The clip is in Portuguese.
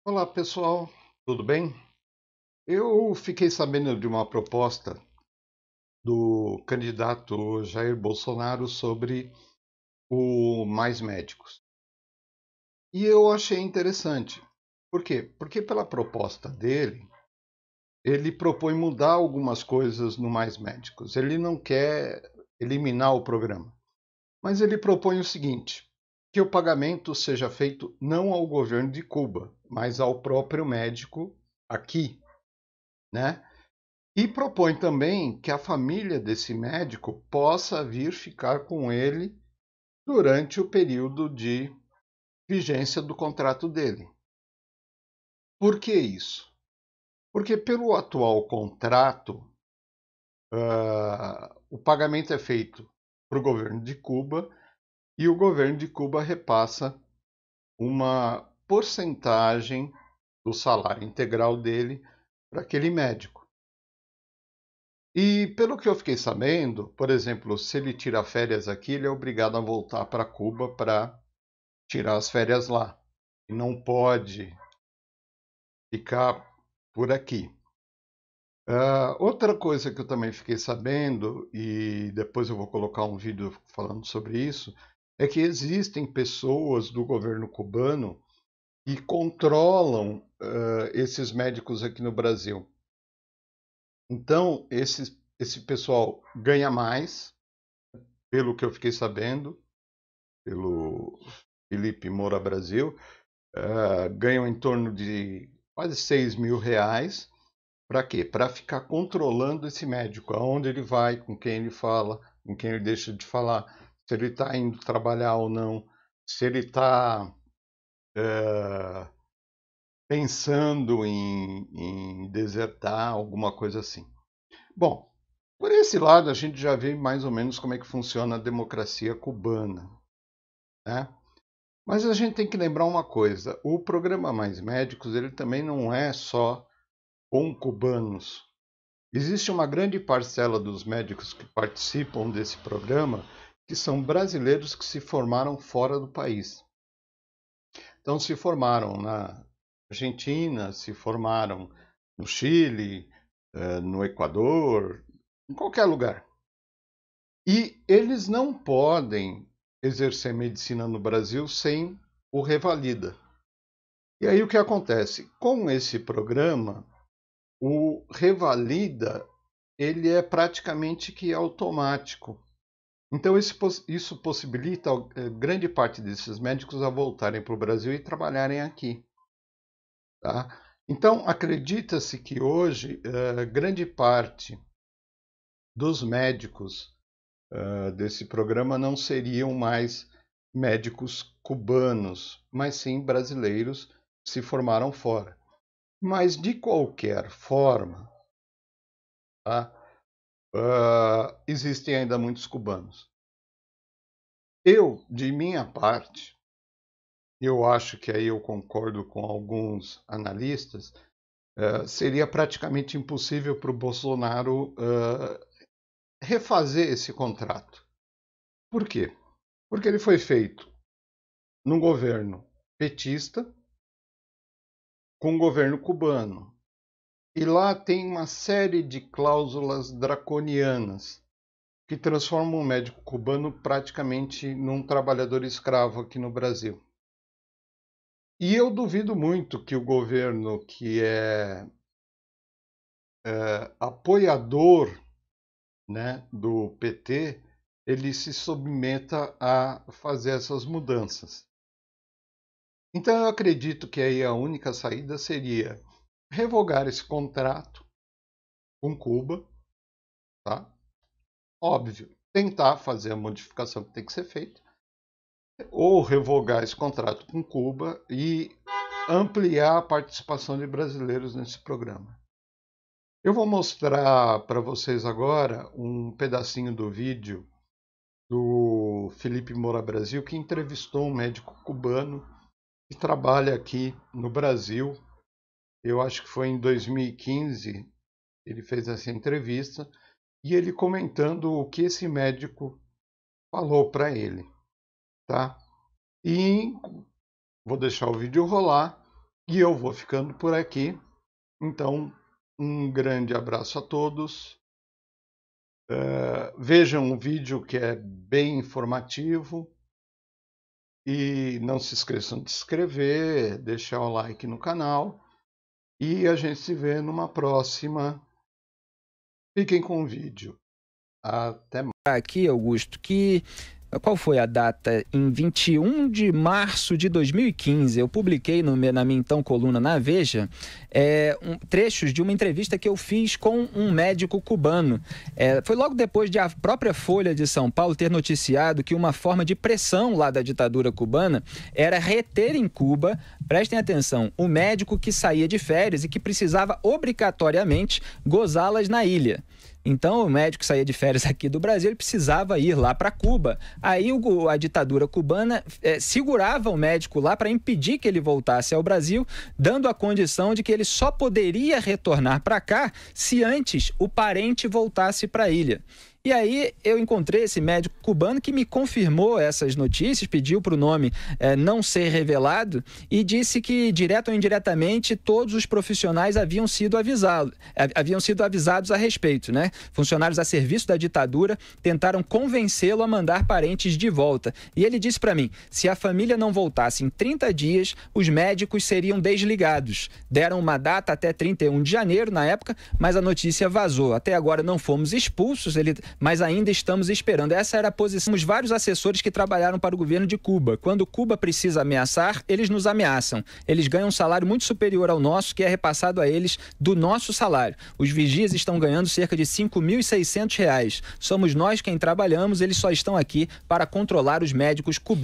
Olá pessoal, tudo bem? Eu fiquei sabendo de uma proposta do candidato Jair Bolsonaro sobre o Mais Médicos. E eu achei interessante. Por quê? Porque pela proposta dele, ele propõe mudar algumas coisas no Mais Médicos. Ele não quer eliminar o programa, mas ele propõe o seguinte: que o pagamento seja feito não ao governo de Cuba, mas ao próprio médico aqui, né? E propõe também que a família desse médico possa vir ficar com ele durante o período de vigência do contrato dele. Por que isso? Porque pelo atual contrato, o pagamento é feito para o governo de Cuba e o governo de Cuba repassa uma porcentagem do salário integral dele para aquele médico. E pelo que eu fiquei sabendo, por exemplo, se ele tira férias aqui, ele é obrigado a voltar para Cuba para tirar as férias lá. E não pode ficar por aqui. Outra coisa que eu também fiquei sabendo, e depois eu vou colocar um vídeo falando sobre isso, é que existem pessoas do governo cubano que controlam esses médicos aqui no Brasil. Então, esse pessoal ganha mais, pelo que eu fiquei sabendo, pelo Felipe Moura Brasil, ganham em torno de quase R$ 6.000. Para quê? Para ficar controlando esse médico, aonde ele vai, com quem ele fala, com quem ele deixa de falar, se ele está indo trabalhar ou não, se ele está pensando em desertar, alguma coisa assim. Bom, por esse lado a gente já vê mais ou menos como é que funciona a democracia cubana, né? Mas a gente tem que lembrar uma coisa: o programa Mais Médicos ele também não é só com cubanos. Existe uma grande parcela dos médicos que participam desse programa que são brasileiros que se formaram fora do país. Então, se formaram na Argentina, se formaram no Chile, no Equador, em qualquer lugar. E eles não podem exercer medicina no Brasil sem o Revalida. E aí o que acontece? Com esse programa, o Revalida ele é praticamente que automático. Então isso possibilita grande parte desses médicos a voltarem para o Brasil e trabalharem aqui. Tá? Então acredita-se que hoje grande parte dos médicos desse programa não seriam mais médicos cubanos, mas sim brasileiros que se formaram fora. Mas, de qualquer forma, tá? Existem ainda muitos cubanos. Eu, de minha parte, eu acho que aí eu concordo com alguns analistas, seria praticamente impossível para o Bolsonaro refazer esse contrato. Por quê? Porque ele foi feito num governo petista com o governo cubano. E lá tem uma série de cláusulas draconianas que transformam o médico cubano praticamente num trabalhador escravo aqui no Brasil. E eu duvido muito que o governo que é apoiador, né, do PT, ele se submeta a fazer essas mudanças. Então eu acredito que aí a única saída seria revogar esse contrato com Cuba, tá? Óbvio, tentar fazer a modificação que tem que ser feita, ou revogar esse contrato com Cuba e ampliar a participação de brasileiros nesse programa. Eu vou mostrar para vocês agora um pedacinho do vídeo do Felipe Moura Brasil, que entrevistou um médico cubano que trabalha aqui no Brasil. Eu acho que foi em 2015 ele fez essa entrevista e ele comentando o que esse médico falou para ele, tá? E vou deixar o vídeo rolar E eu vou ficando por aqui. Então, um grande abraço a todos. Vejam o vídeo que é bem informativo. E não se esqueçam de se inscrever, deixar o like no canal. E a gente se vê numa próxima. Fiquem com o vídeo. Até mais. Aqui, Augusto, qual foi a data? Em 21 de março de 2015, eu publiquei na minha então coluna na Veja trechos de uma entrevista que eu fiz com um médico cubano. Foi logo depois de a própria Folha de São Paulo ter noticiado que uma forma de pressão lá da ditadura cubana era reter em Cuba, prestem atenção, o médico que saía de férias e que precisava obrigatoriamente gozá-las na ilha. Então, o médico que saía de férias aqui do Brasil, ele precisava ir lá para Cuba. Aí a ditadura cubana segurava o médico lá para impedir que ele voltasse ao Brasil, dando a condição de que ele só poderia retornar para cá se antes o parente voltasse para a ilha. E aí eu encontrei esse médico cubano que me confirmou essas notícias, pediu para o nome não ser revelado e disse que, direto ou indiretamente, todos os profissionais haviam sido avisados a respeito, né? Funcionários a serviço da ditadura tentaram convencê-lo a mandar parentes de volta. E ele disse para mim, se a família não voltasse em 30 dias, os médicos seriam desligados. Deram uma data até 31 de janeiro, na época, mas a notícia vazou. Até agora não fomos expulsos, mas ainda estamos esperando. Essa era a posição. Temos vários assessores que trabalharam para o governo de Cuba. Quando Cuba precisa ameaçar, eles nos ameaçam. Eles ganham um salário muito superior ao nosso, que é repassado a eles do nosso salário. Os vigias estão ganhando cerca de R$ 5.600. Somos nós quem trabalhamos, eles só estão aqui para controlar os médicos cubanos.